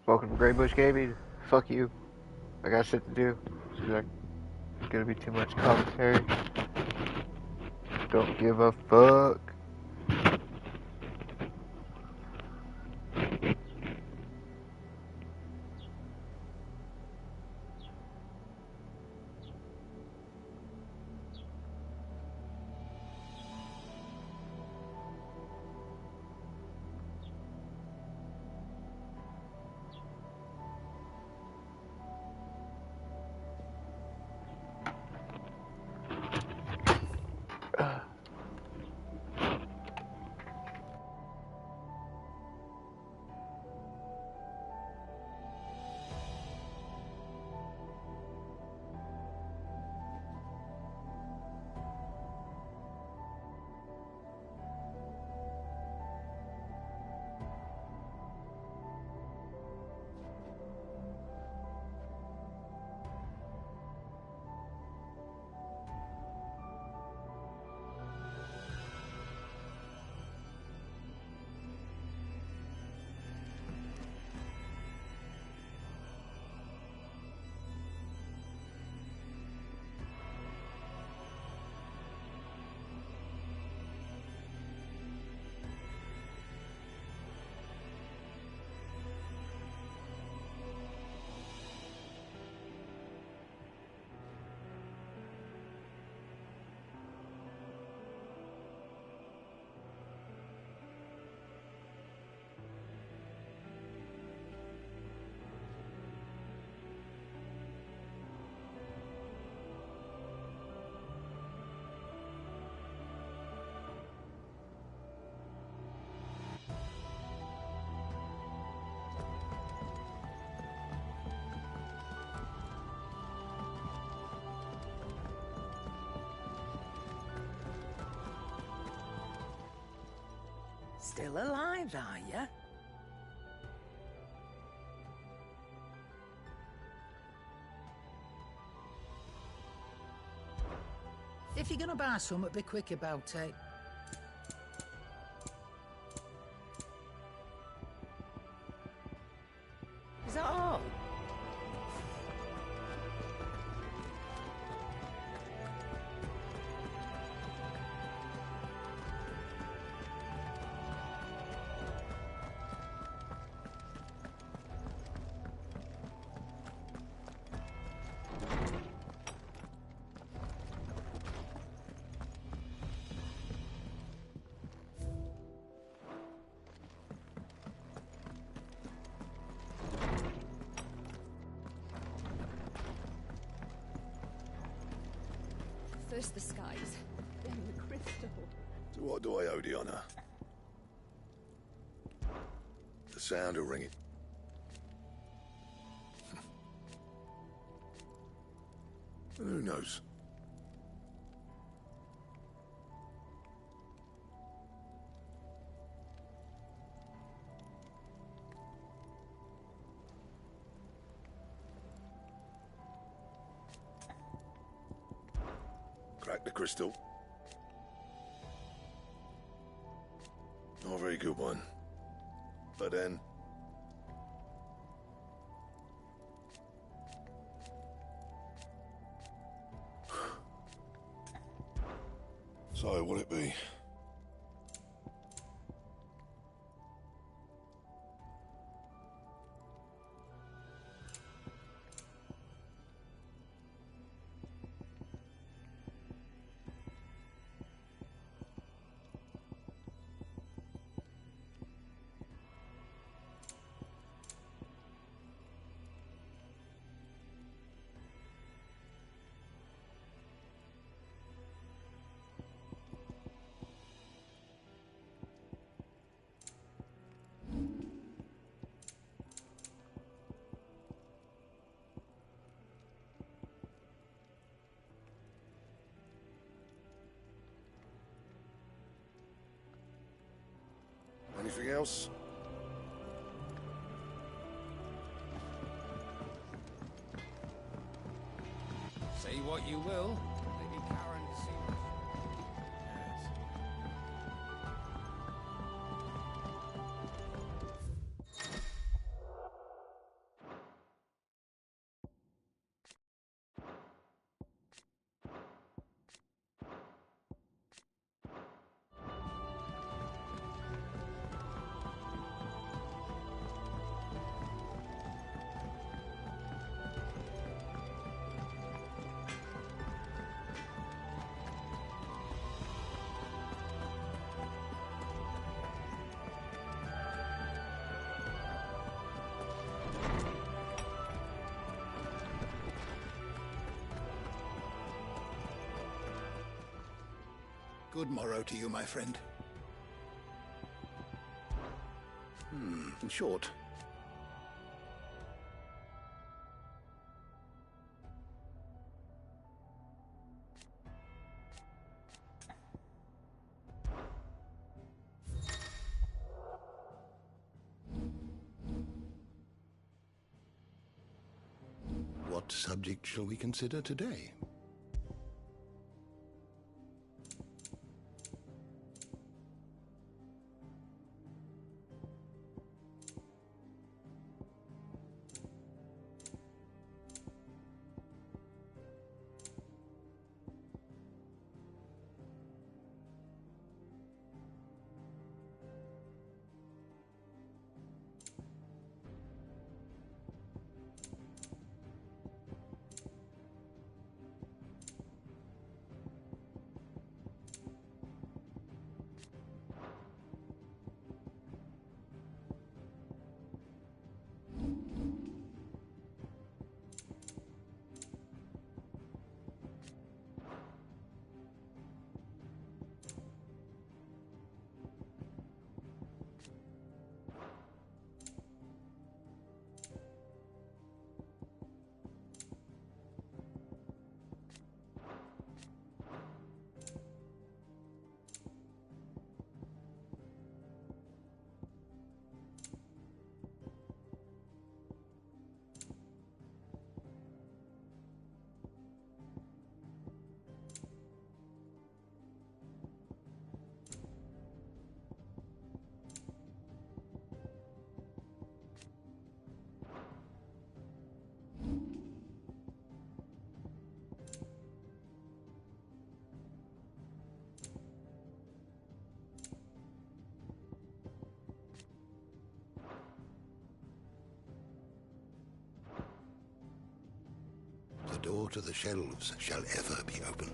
Welcome to Greybush Gaming. Fuck you. I got shit to do. There's gonna be too much commentary. Don't give a fuck. Still alive, are you? If you're gonna buy something, be quick about it. Is that all? First the skies, then the crystal. To what do I owe the honor? The sound of ringing. Who knows? Crack the crystal. Not a very good one. But then... So, what'll it be? Anything else? Say what you will, Lady Karen seems... good morrow to you, my friend. In short. What subject shall we consider today? The door to the shelves shall ever be open.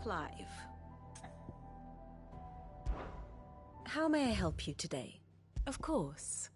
Clive. How may I help you today? Of course.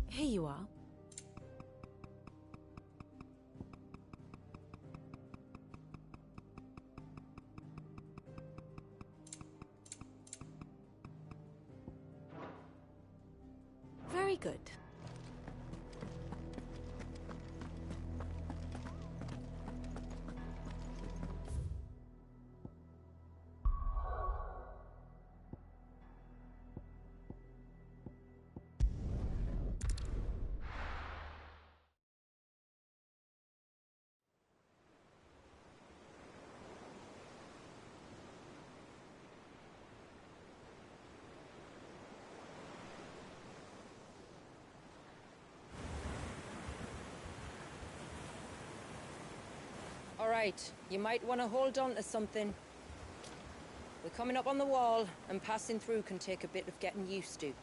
Here you are. Very good. All right, you might want to hold on to something. We're coming up on the wall, and passing through can take a bit of getting used to.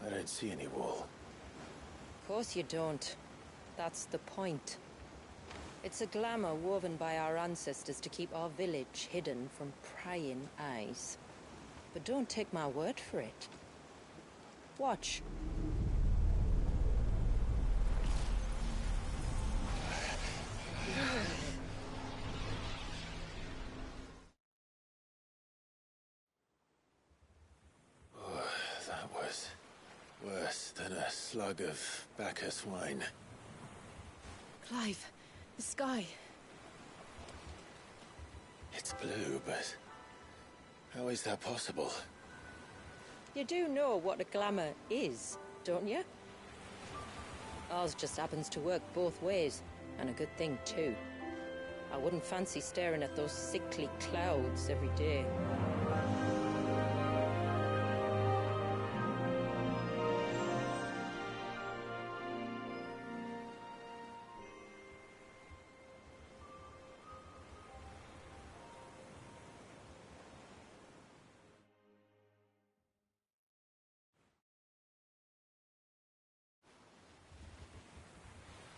I don't see any wall. Of course you don't. That's the point. It's a glamour woven by our ancestors to keep our village hidden from prying eyes. But don't take my word for it. Watch. Oh, that was worse than a slug of Bacchus wine. Clive, the sky. It's blue, but how is that possible? You do know what a glamour is, don't you? Ours just happens to work both ways, and a good thing too. I wouldn't fancy staring at those sickly clouds every day.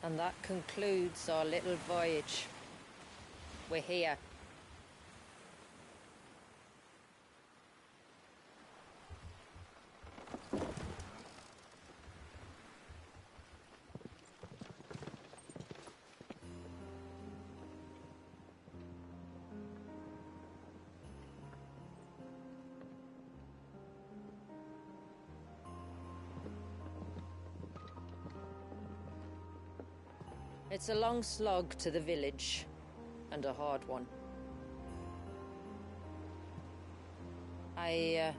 And that concludes our little voyage. We're here. It's a long slog to the village, and a hard one. I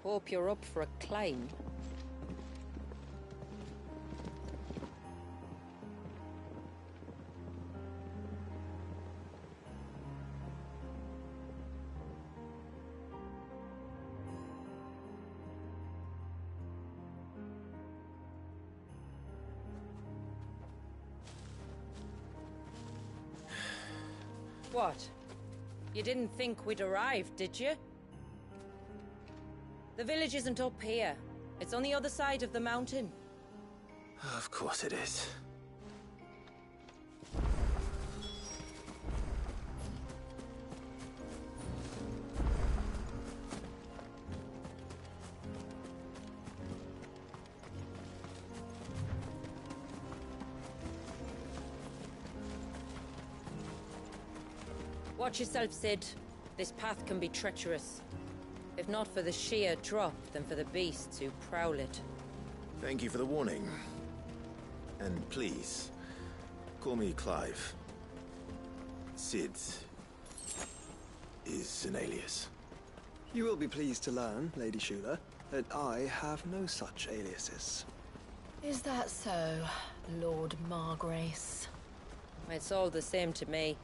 hope you're up for a climb. What? You didn't think we'd arrived, did you? The village isn't up here. It's on the other side of the mountain. Of course it is. Watch yourself, Sid. This path can be treacherous. If not for the sheer drop, then for the beasts who prowl it. Thank you for the warning. And please, call me Clive. Sid is an alias. You will be pleased to learn, Lady Shula, that I have no such aliases. Is that so, Lord Margrace? It's all the same to me.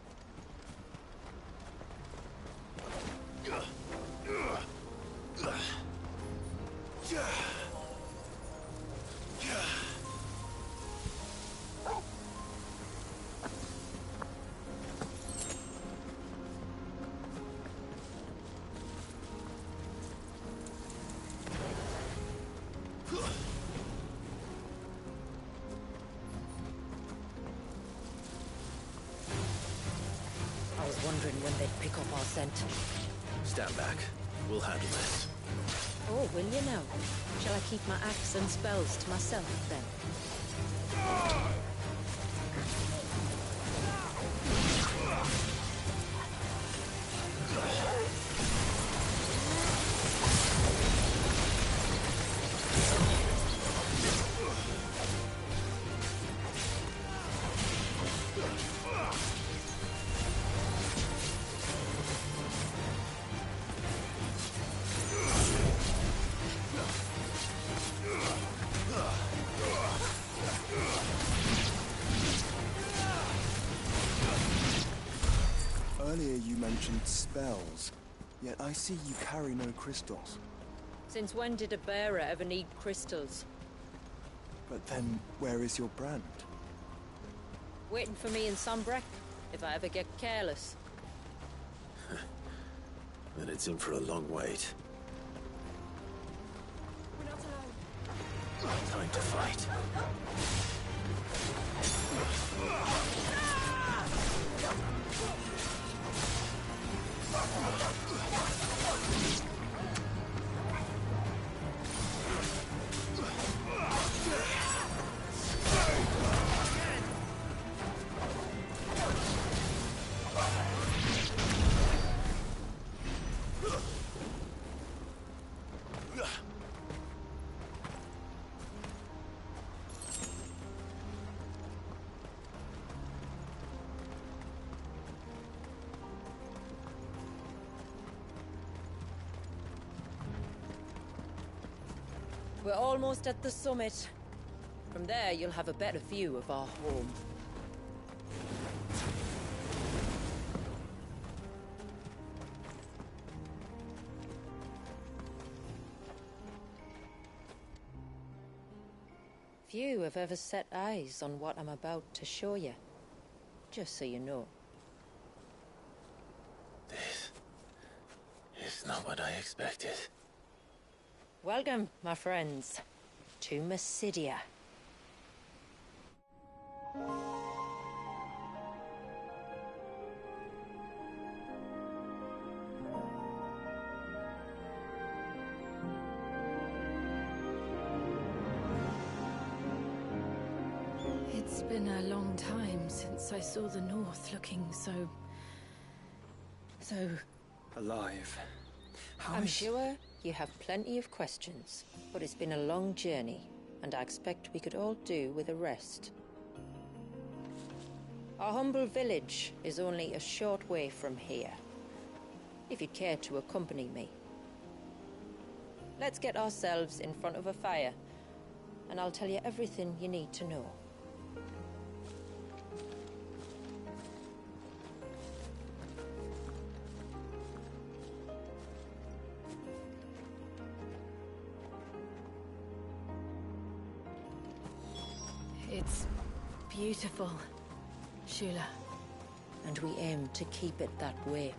I was wondering when they'd pick up our scent. Stand back. We'll handle this. Oh, will you now? Shall I keep my axe and spells to myself, then? Earlier you mentioned spells, yet I see you carry no crystals. Since when did a bearer ever need crystals? But then, where is your brand? Waiting for me in Sombrek, if I ever get careless. then it's in for a long wait. We're not alone. Time to fight. We're almost at the summit. From there, you'll have a better view of our home. Few have ever set eyes on what I'm about to show you. Just so you know. This is not what I expected. Welcome, my friends, to Mysidia. It's been a long time since I saw the North looking so Alive. How I'm is- sure you have plenty of questions, but it's been a long journey, and I expect we could all do with a rest. Our humble village is only a short way from here, if you'd care to accompany me. Let's get ourselves in front of a fire, and I'll tell you everything you need to know. It's beautiful, Shula. And we aim to keep it that way.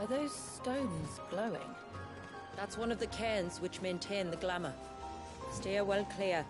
Are those stones glowing? That's one of the cairns which maintain the glamour. Steer well clear.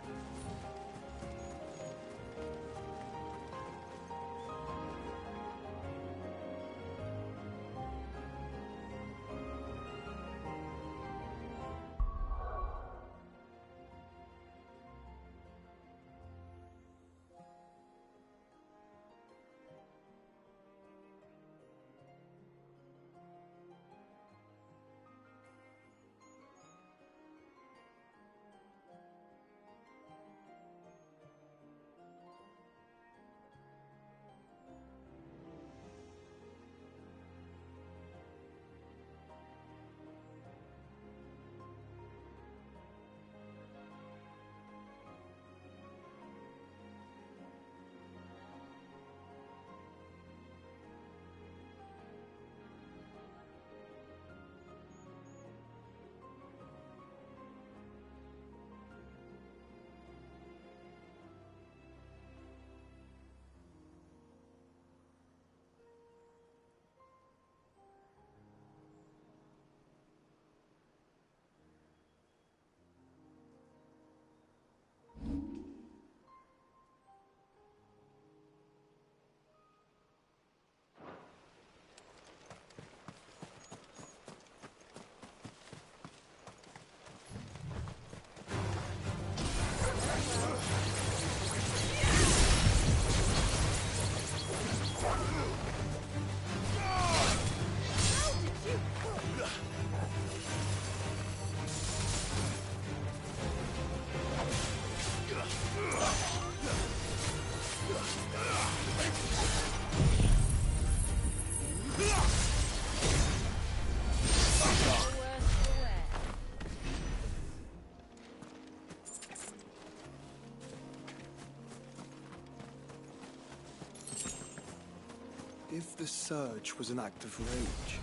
If the surge was an act of rage,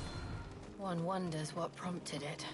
One wonders what prompted it.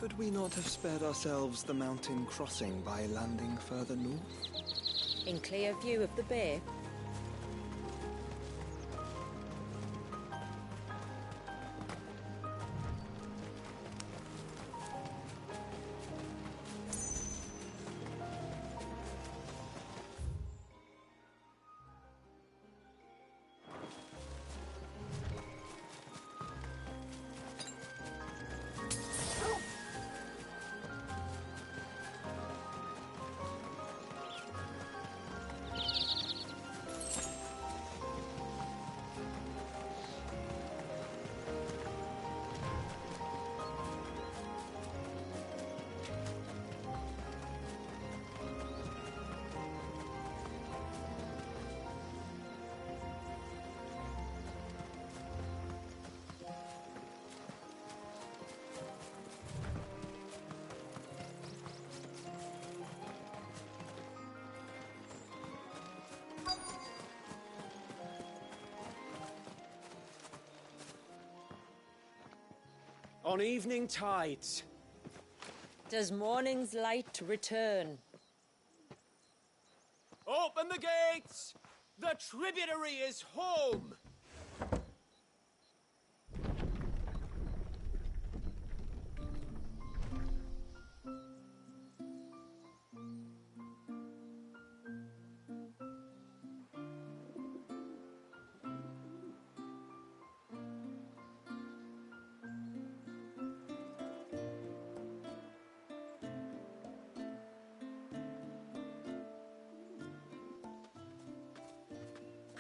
could we not have spared ourselves the mountain crossing by landing further north? In clear view of the bay? On evening tides. Does morning's light return? Open the gates! The tributary is home!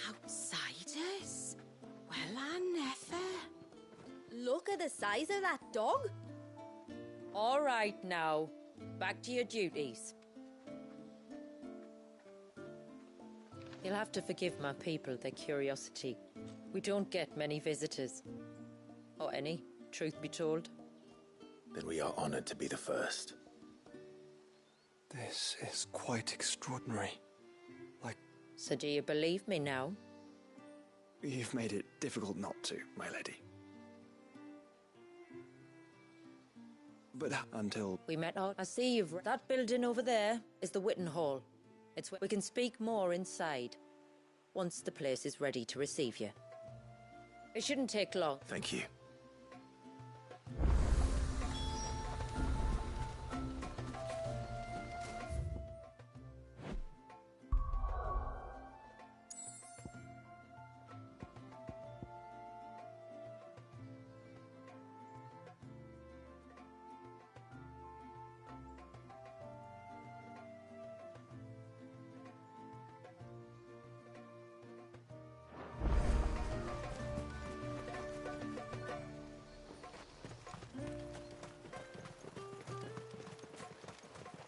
Outsiders? Well, I never. Look at the size of that dog. All right now, back to your duties. You'll have to forgive my people their curiosity. We don't get many visitors. Or any, truth be told. Then we are honored to be the first. This is quite extraordinary. So do you believe me now? You've made it difficult not to, my lady. But until... We met out. I see you've... That building over there is the Witten Hall. It's where we can speak more inside, once the place is ready to receive you. It shouldn't take long. Thank you.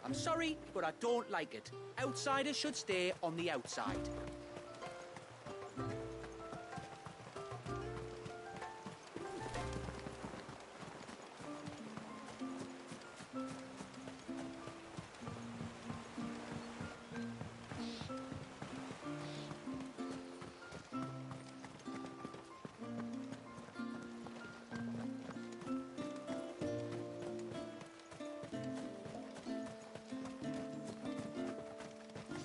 I'm sorry, but I don't like it. Outsiders should stay on the outside.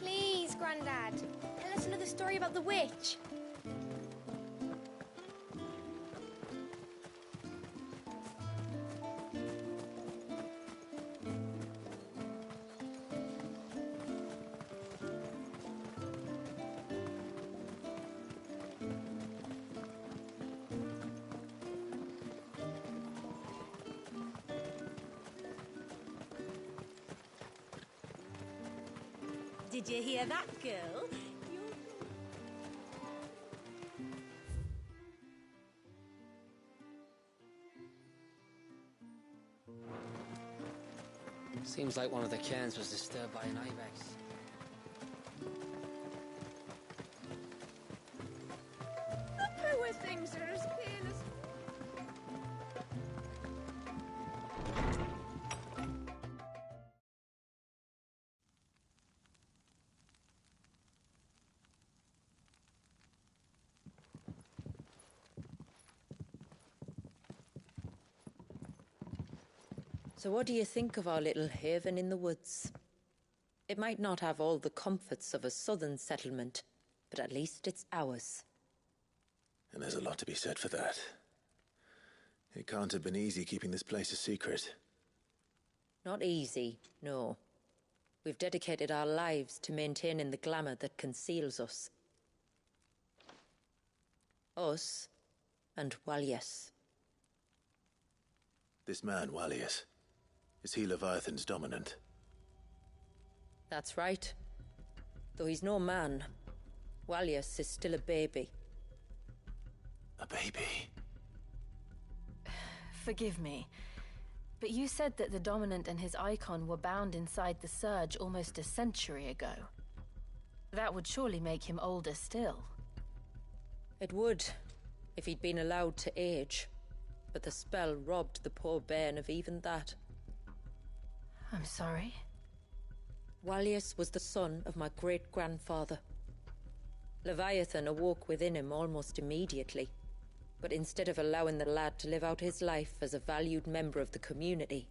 Please, Grandad, tell us another story about the witch. Did you hear that, girl? Seems like one of the cairns was disturbed by an ibex. The poor things are as pale as... So what do you think of our little haven in the woods? It might not have all the comforts of a southern settlement, but at least it's ours. And there's a lot to be said for that. It can't have been easy keeping this place a secret. Not easy, no. We've dedicated our lives to maintaining the glamour that conceals us. Us and Walyas. This man, Walyas, is he Leviathan's dominant? That's right. Though he's no man, Walyas is still a baby. A baby? Forgive me, but you said that the Dominant and his icon were bound inside the Surge almost a century ago. That would surely make him older still. It would, if he'd been allowed to age. But the spell robbed the poor bairn of even that. I'm sorry? Walyas was the son of my great-grandfather. Leviathan awoke within him almost immediately. But instead of allowing the lad to live out his life as a valued member of the community,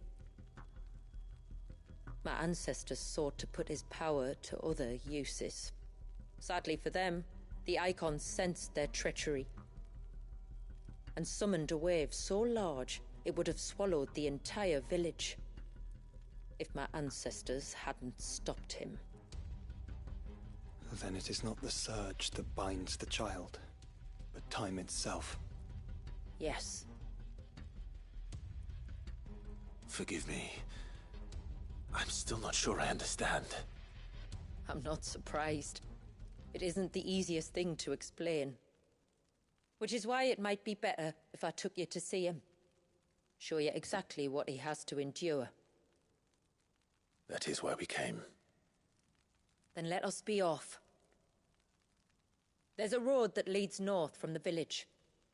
my ancestors sought to put his power to other uses. Sadly for them, the icons sensed their treachery and summoned a wave so large it would have swallowed the entire village if my ancestors hadn't stopped him. Then it is not the surge that binds the child, but time itself. Yes. Forgive me. I'm still not sure I understand. I'm not surprised. It isn't the easiest thing to explain. Which is why it might be better if I took you to see him. Show you exactly what he has to endure. That is why we came. Then let us be off. There's a road that leads north from the village.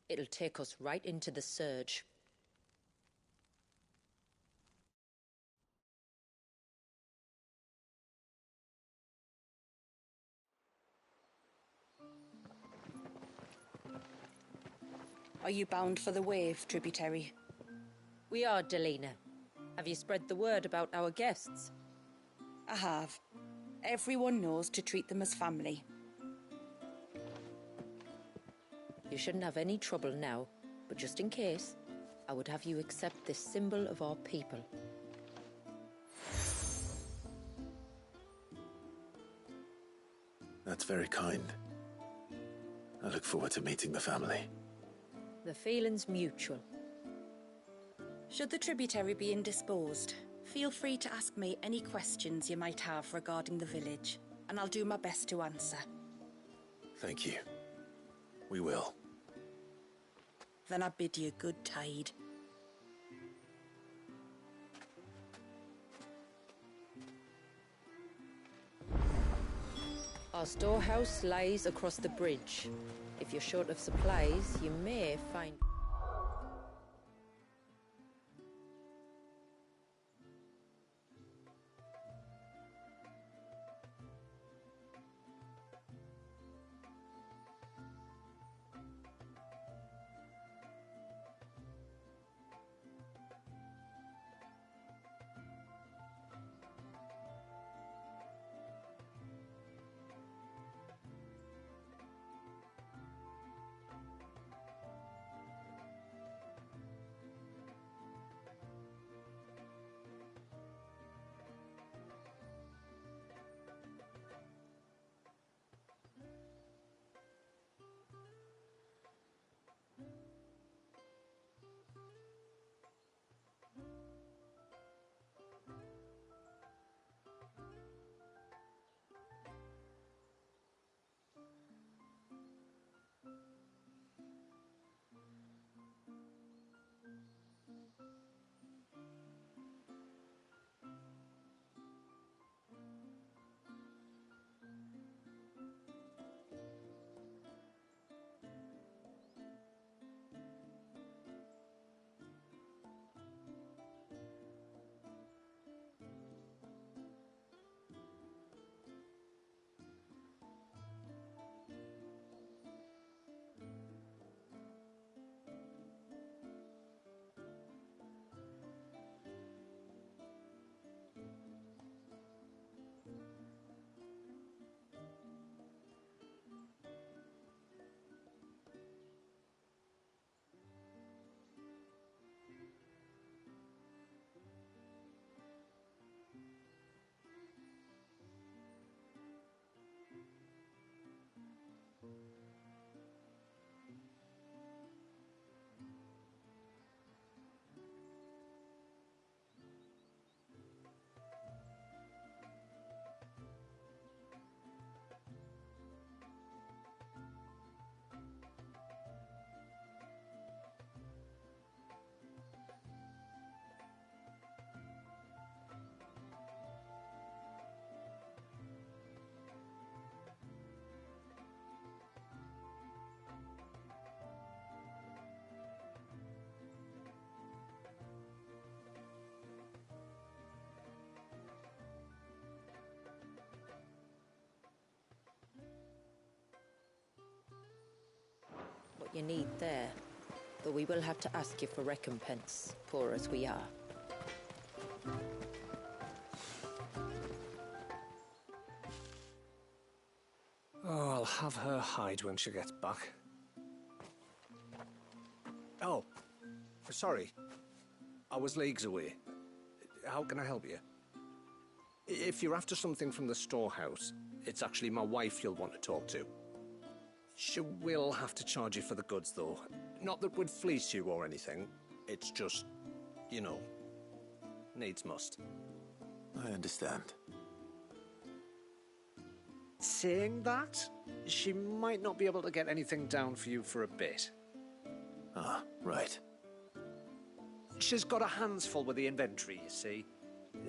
It'll take us right into the Surge. Are you bound for the Wave, tributary? We are, Delina. Have you spread the word about our guests? I have. Everyone knows to treat them as family. You shouldn't have any trouble now, but just in case, I would have you accept this symbol of our people. That's very kind. I look forward to meeting the family. The feeling's mutual. Should the tributary be indisposed, feel free to ask me any questions you might have regarding the village, and I'll do my best to answer. Thank you. We will. Then I bid you good tide. Our storehouse lies across the bridge. If you're short of supplies, you may find... what you need there, though we will have to ask you for recompense, poor as we are. Oh, I'll have her hide when she gets back. Oh, sorry. I was leagues away. How can I help you? If you're after something from the storehouse, it's actually my wife you'll want to talk to. She will have to charge you for the goods, though. Not that we'd fleece you or anything. It's just, you know, needs must. I understand. Saying that, she might not be able to get anything down for you for a bit. Ah, right. She's got her hands full with the inventory, you see.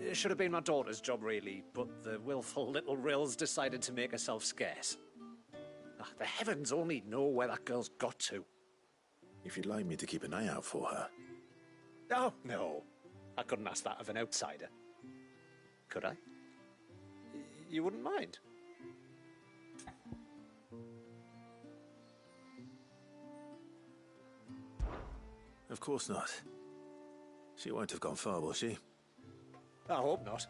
It should have been my daughter's job, really, but the willful little rills decided to make herself scarce. The heavens only know where that girl's got to. If you'd like me to keep an eye out for her. Oh, no. I couldn't ask that of an outsider. Could I? You wouldn't mind? Of course not. She won't have gone far, will she? I hope not.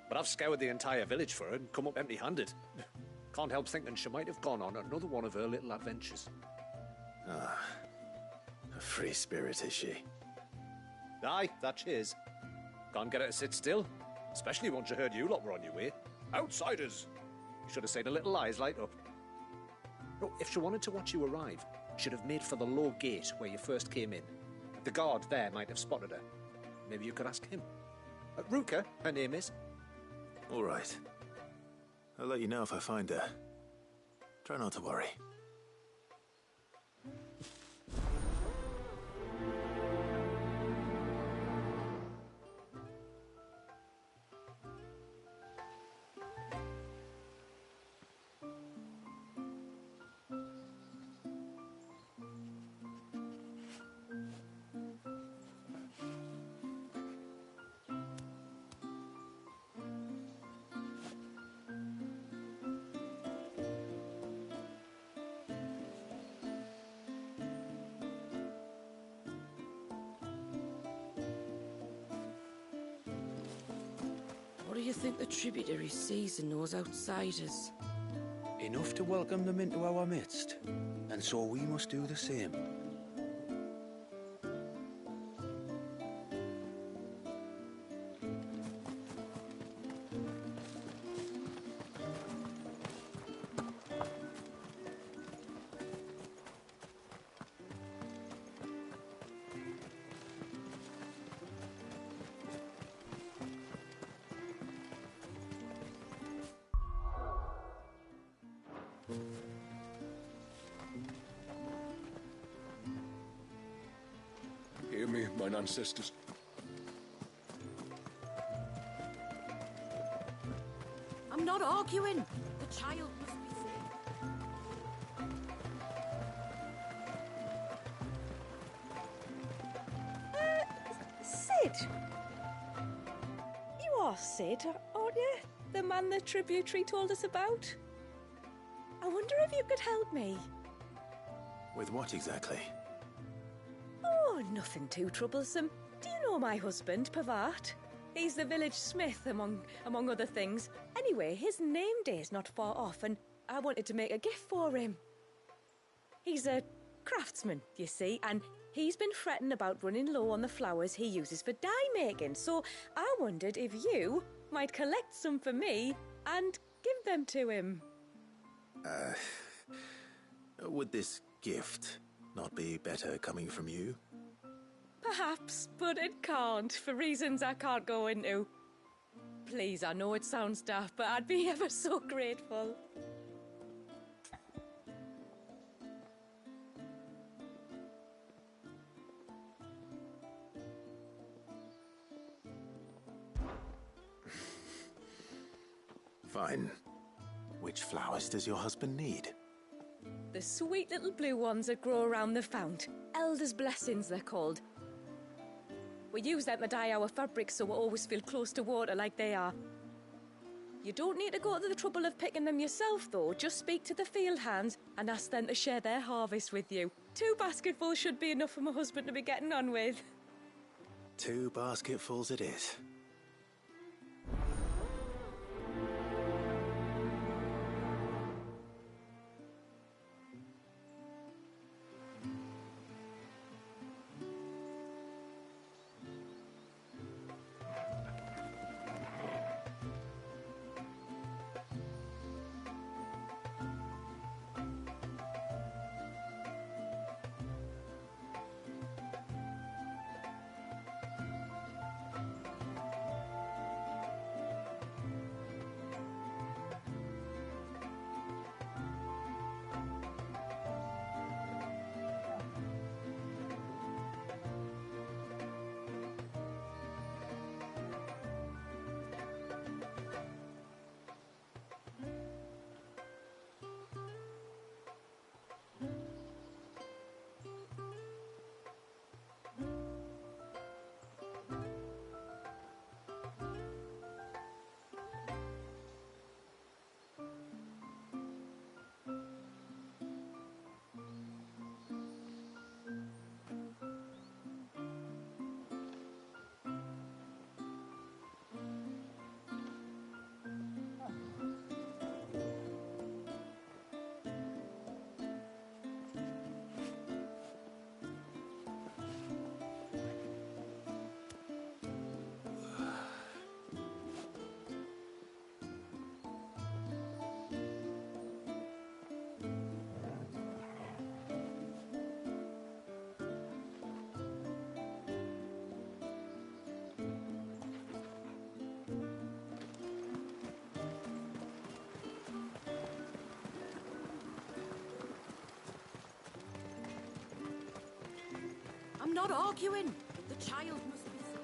But I've scoured the entire village for her and come up empty-handed. Can't help thinking she might have gone on another one of her little adventures. Ah, a free spirit, is she? Aye, that she is. Can't get her to sit still, especially once you heard you lot were on your way. Outsiders! You should have seen her little eyes light up. No, if she wanted to watch you arrive, she'd have made for the low gate where you first came in. The guard there might have spotted her. Maybe you could ask him. Ruka, her name is. All right. I'll let you know if I find her. Try not to worry. do you think the tributary sees in those outsiders? Enough to welcome them into our midst, and so we must do the same. Hear me, mine ancestors. I'm not arguing. The child must be saved. Sid! You are Sid, aren't you? The man the tributary told us about? I wonder if you could help me. With what exactly? Oh, nothing too troublesome. Do you know my husband, Pavat? He's the village smith, among other things. Anyway, his name day's not far off, and I wanted to make a gift for him. He's a craftsman, you see, and he's been fretting about running low on the flowers he uses for dye making, so I wondered if you might collect some for me and give them to him. Would this gift not be better coming from you? Perhaps, but it can't, for reasons I can't go into. Please, I know it sounds daft, but I'd be ever so grateful. Fine. Which flowers does your husband need? The sweet little blue ones that grow around the fount. Elder's blessings, they're called. We use them to dye our fabrics so we always feel close to water like they are. You don't need to go to the trouble of picking them yourself, though. Just speak to the field hands and ask them to share their harvest with you. 2 basketfuls should be enough for my husband to be getting on with. 2 basketfuls it is. I'm not arguing. The child must be saved.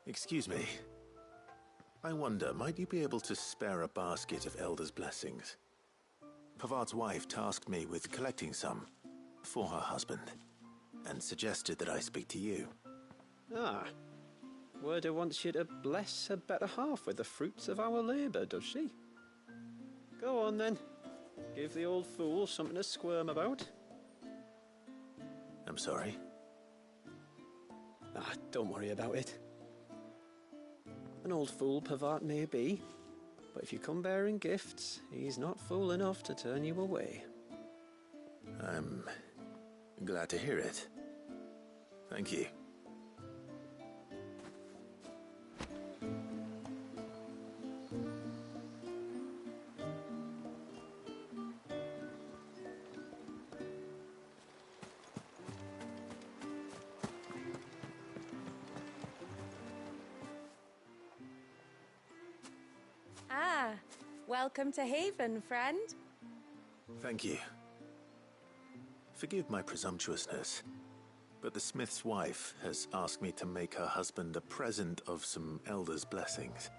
Excuse me. I wonder, might you be able to spare a basket of Elder's blessings? Pavart's wife tasked me with collecting some for her husband, and suggested that I speak to you. Ah. Werda wants you to bless her better half with the fruits of our labour, does she? Go on then. Give the old fool something to squirm about. I'm sorry. Ah, don't worry about it. An old fool Pavart may be, but if you come bearing gifts, he's not fool enough to turn you away. I'm glad to hear it. Thank you. Ah, welcome to Haven, friend. Thank you. Forgive my presumptuousness, but the smith's wife has asked me to make her husband a present of some Elder's blessings.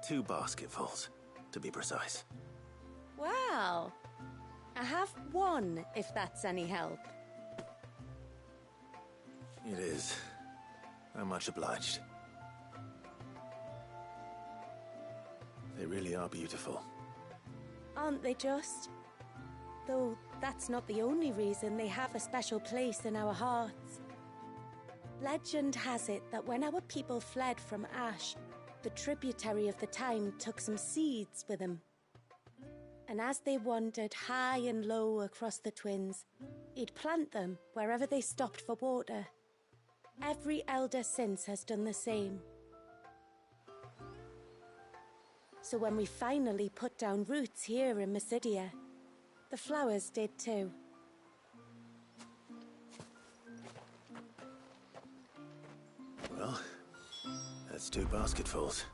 2 basketfuls, to be precise. Well, I have one, if that's any help. It is. I'm much obliged. They really are beautiful. Aren't they just? Though that's not the only reason they have a special place in our hearts. Legend has it that when our people fled from Ash, the tributary of the time took some seeds with them. And as they wandered high and low across the Twins, he'd plant them wherever they stopped for water. Every elder since has done the same. So when we finally put down roots here in Mysidia, the flowers did too. Well, that's 2 basketfuls.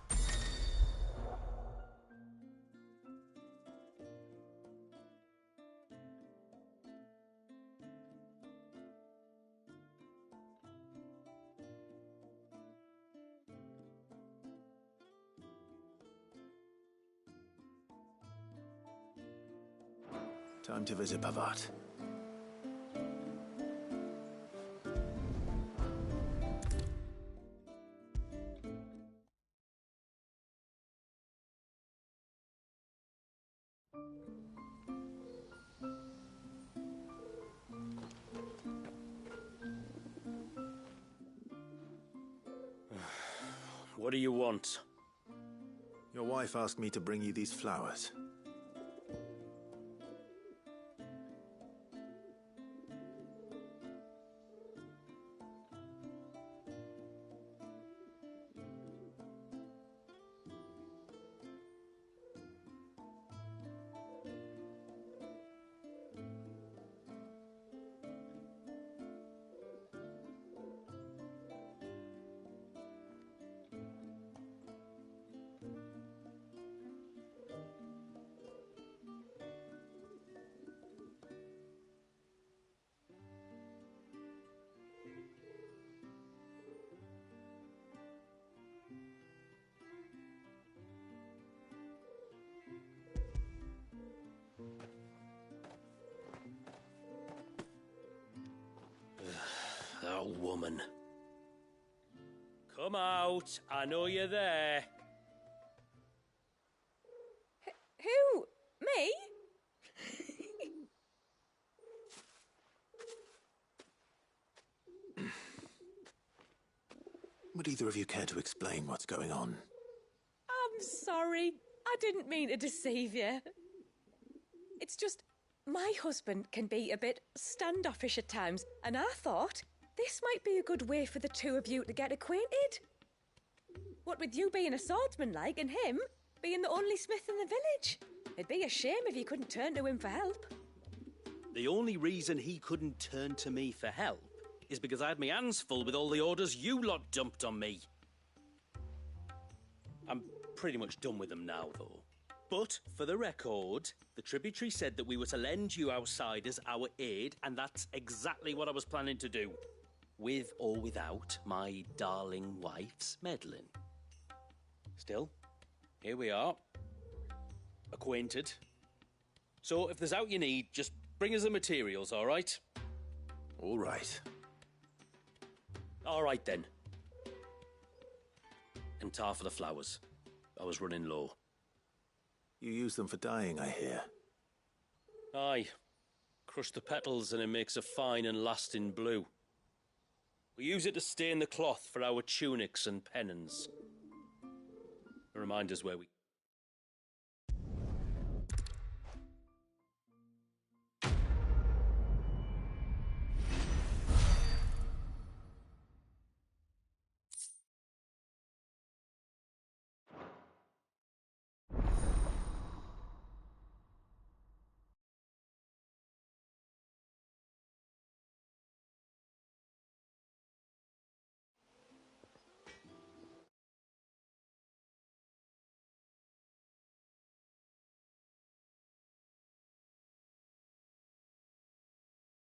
Time to visit Pavart. What do you want? Your wife asked me to bring you these flowers. That woman. Come out. I know you're there. Who? Me? Would either of you care to explain what's going on? I'm sorry. I didn't mean to deceive you. It's just, my husband can be a bit standoffish at times, and I thought this might be a good way for the 2 of you to get acquainted. What with you being a swordsman like, and him being the only smith in the village. It'd be a shame if you couldn't turn to him for help. The only reason he couldn't turn to me for help is because I had my hands full with all the orders you lot dumped on me. I'm pretty much done with them now, though. But, for the record, the tributary said that we were to lend you outsiders our aid, and that's exactly what I was planning to do. with or without my darling wife's meddling. Still, here we are, acquainted. So if there's out you need, just bring us the materials, all right? All right. All right, then. And tar for the flowers. I was running low. You use them for dyeing, I hear. Aye. Crush the petals and it makes a fine and lasting blue. We use it to stain the cloth for our tunics and pennons. Remind us where we...